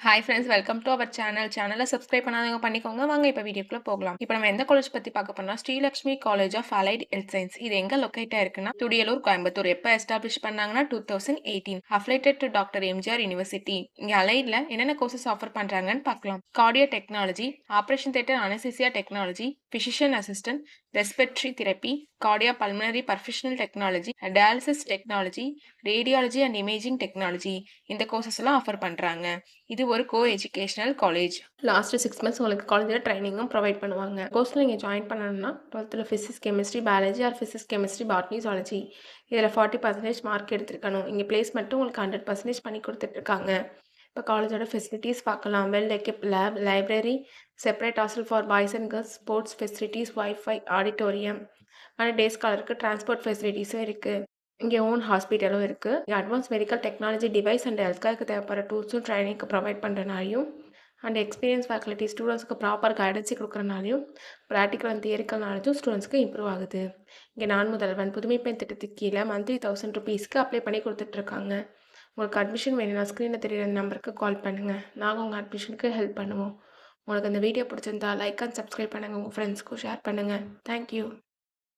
Hi friends, welcome to our channel. சேனலை subscribe பண்ணாதவங்க பண்ணிக்கோங்க. வாங்க இப்போ வீடியோக்குள்ள போகலாம். இப்போ நம்ம எந்த காலேஜ் பத்தி பார்க்க போறோம்னா, Srilakshmi college of allied health science. இது எங்க லொக்கேட் ஆயிருக்குன்னா, துடியலூர், கோயம்புத்தூர். எப்போ எஸ்டாப்ளிஷ் பண்ணாங்கன்னா 2018. Affiliated to doctor MGR university. இங்க அலைட்ல என்னென்ன கோர்சஸ் ஆஃபர் பண்றாங்கன்னு பார்க்கலாம். Cardio technology, operation theatre anaesthesia technology, physician assistant, respiratory therapy, cardio pulmonary perfusional technology, dialysis technology, radiology and imaging technology. இந்த கோர்சஸ் எல்லாம் ஆஃபர் பண்றாங்க. இது ஒரு co educational college. Last 6 months உங்களுக்கு காலேஜில் ட்ரைனிங்கும் ப்ரொவைட் பண்ணுவாங்க. கோர்ஸில் நீங்கள் ஜாயின் பண்ணணும்னா 12th physics chemistry biology R physics chemistry botany zoology இதில் 40% மார்க் எடுத்துருக்கணும். இங்கே பிளேஸ்மெண்ட்டும் உங்களுக்கு 100% பண்ணி கொடுத்துட்ருக்காங்க. இப்போ காலேஜோட ஃபெசிலிட்டிஸ் பார்க்கலாம். Well equipped lab, library, separate hostel for boys and girls, sports facilities, wifi, auditorium ஆனால் டே ஸ்காலருக்கு டிரான்ஸ்போர்ட் ஃபெசிலிட்டிஸும் இருக்குது. இங்கே ஓன் ஹாஸ்பிட்டலும் இருக்குது. இங்கே advance medical technology device and ஹெல்த்கேருக்கு தேவைப்படுற டூல்ஸும் ட்ரைனிங்க்கு ப்ரொவைட் பண்ணுறனாலையும் அண்ட் எக்ஸ்பீரியன்ஸ் ஃபேக்கல்ட்டி ஸ்டூடெண்ட்ஸ்க்கு ப்ராப்பர் கைடன்ஸி கொடுக்குறனாலையும் ப்ராக்டிக்கல் அண்ட் தியரிக்கல் நாலேஜும் ஸ்டூடெண்ட்ஸ்க்கு இம்ப்ரூவ் ஆகுது. இங்கே நான் முதல்வன் புதுமை பெண் திட்டத்துக்கு கீழே மந்த்லி 1000 ருபீஸ்க்கு அப்ளை பண்ணி கொடுத்துட்ருக்காங்க. உங்களுக்கு அட்மிஷன் வேணும்னா ஸ்க்ரீனில் தெரியுற நம்பருக்கு கால் பண்ணுங்கள். நாங்கள் உங்கள் அட்மிஷனுக்கு ஹெல்ப் பண்ணுவோம். உங்களுக்கு இந்த வீடியோ பிடிச்சிருந்தா லைக் அண்ட் சப்ஸ்கிரைப் பண்ணுங்கள். உங்கள் ஃப்ரெண்ட்ஸ்க்கும் ஷேர் பண்ணுங்கள். தேங்க்யூ.